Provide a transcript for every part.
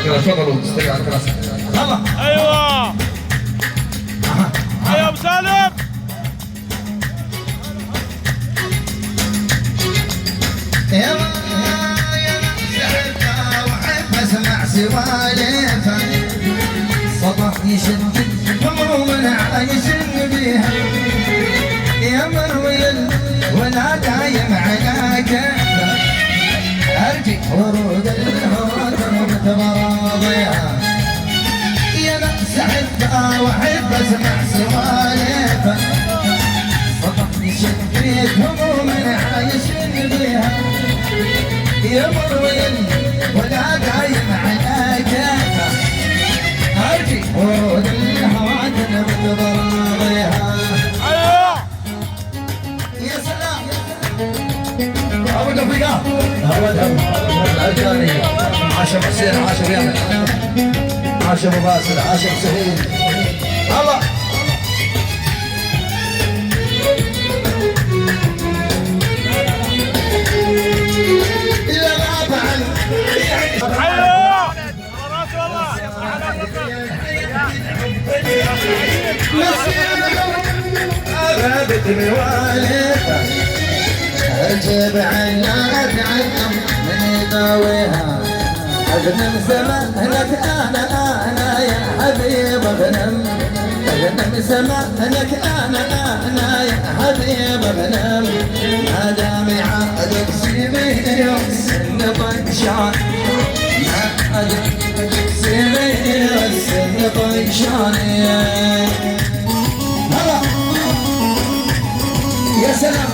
يلا تفضلوا استريحوا على الكراسي. يلا. ايوه ايوه ابو سالم. يلا سحبها واحب اسمع سوالفها، صبح يشد همومنا عايش بيها، يا مروي ولا دايم على كفه، ارجي ورود الهوى تربط مراضيها، يا سحبها واحب اسمع سوالفها، صبح يشد همومنا عايش بيها، يا مروي ولا دايم على كفه، ارجي ورود الهوى تربط مراضيها. ايوه يا سلام ابو توفيق العجاني، عاش ابو حسين، عاش ابو يمن، عاش ابو باسل، عاش ابو سهيل. الله الا غاب عن ايوه راس والله. غابت موالفها، اجيب عناد عنهم من يداويها، اغنم زمانك انا يا حبيب اغنم، اغنم زمانك انا يا حبيب اغنم، ما دام عادك سيبي السن طيشان، ما عادك سيبي السن طيشان. يا سلام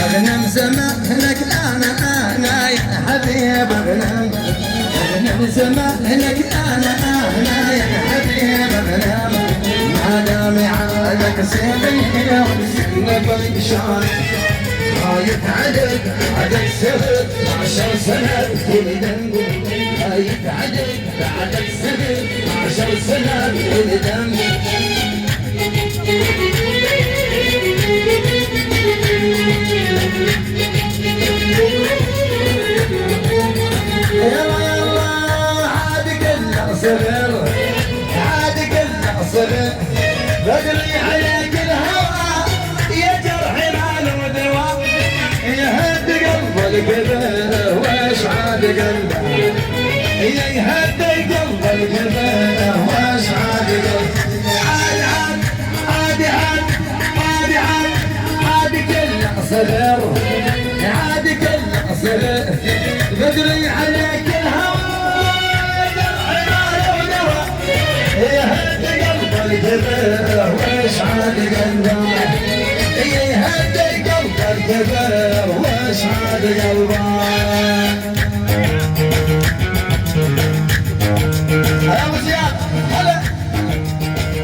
اغنم زمانك انا يا حبيب اغنم، اغنم زمانك انا يا حبيب اغنم، ما دام عادك سيبي والسن طيشان، رايت عدد سهل 10 سنة كل دم، رايت عدد سهل 10 سنة كل دم. يلا عاد كله صغر، عاد كله صغر، بدري عليك الهوى يا جرح مال ودواء، يهد قلب الكبر واش عاد قلبه، يهد قلب الكبر واش عاد قلبه، عاد كله صغر، عاد كله صغر، بدري عليك الهوى يهد قلب الكبر واش عاد قلبه، يهد قلب الكبر واش عاد قلبه. يا ابو زياد هلا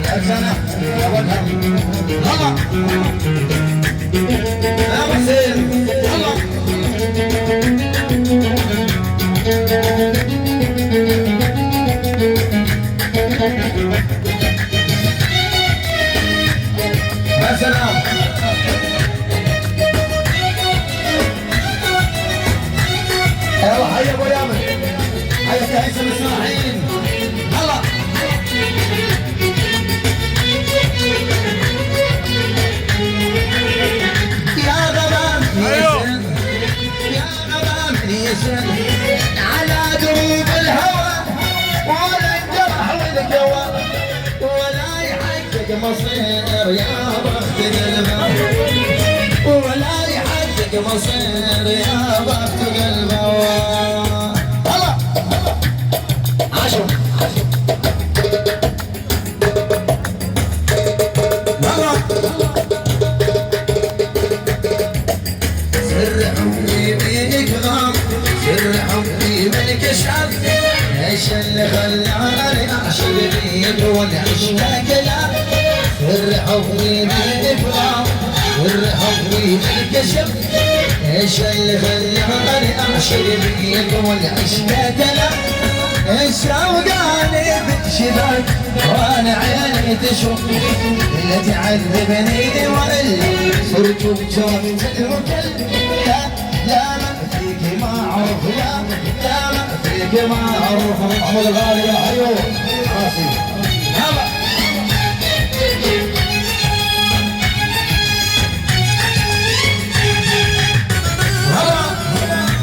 يا سلام يا وجهه هلا يا ابو حسين هلا. يا سلام يلا حي ابو يامن، حي هيثم اسماعيل هلا. يا غرام يسن، يا غرام يسن على دروب الهوى، ولا الجرح والقوى، ولا يحقق مصير يا بخت قلبه، ولا يحقق مصير يا بخت قلبه. هلا عاشوا هلا سر حبي بيك غام، سر حبي منك شعب، ايش اللي خلاني اعشق بيك ونعشق كلام، سر حبي بيك غام، سر حبي منك شعب، ايش اللي خلاني اعشق بيك والعشق لا ايش اوقاني بالشباك وانا عيني تشوف اللي تعذبني والا صرت بجوفة الوكل لا ما فيك ما اعرف لا ما فيك ما اعرف محمود الغالي يا حيو راسي يلا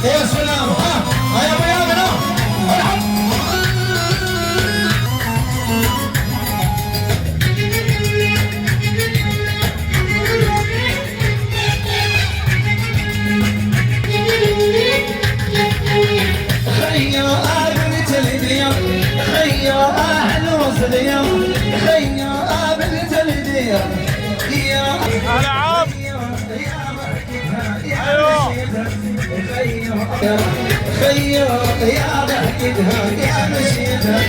يا سلام ها يا ابو يامن خيا بنت الديار خيا اهل وصل يوم خيا بنت الديار يا اهلا عم. ايوه خيو يا ضحكتها يا مشيتها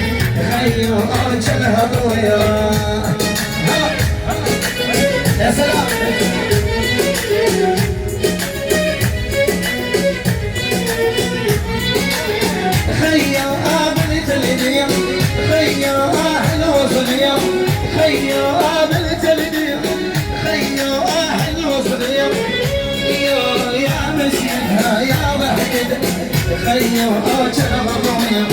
خيو جلها ضويا يا سلام خيو بنت الدنيا خيو اهل وصل يوم خيو بنت الدنيا خيو اهل وصل يوم يا مشيتها يا ضحكتها خيو جلها ضويا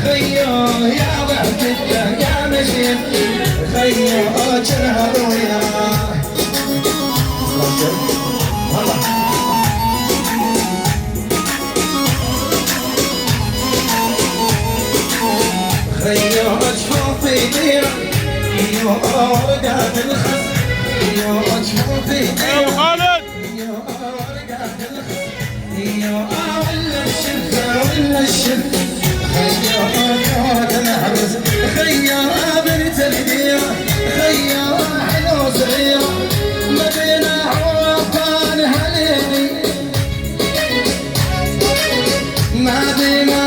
خيو يا ضحكتها يا مشيتها خيو جلها ضويا خيو جفوفي ديرة خيو ورقات الخس خيو جفوفي ايوه ديرة خالد. خيو ورقات الخس خيو ولا الشفة ولا الشفة خيو كورة العرس خيو بنت الديرة خيو حلو صغيرة مدينة عوفان هليلي مدينة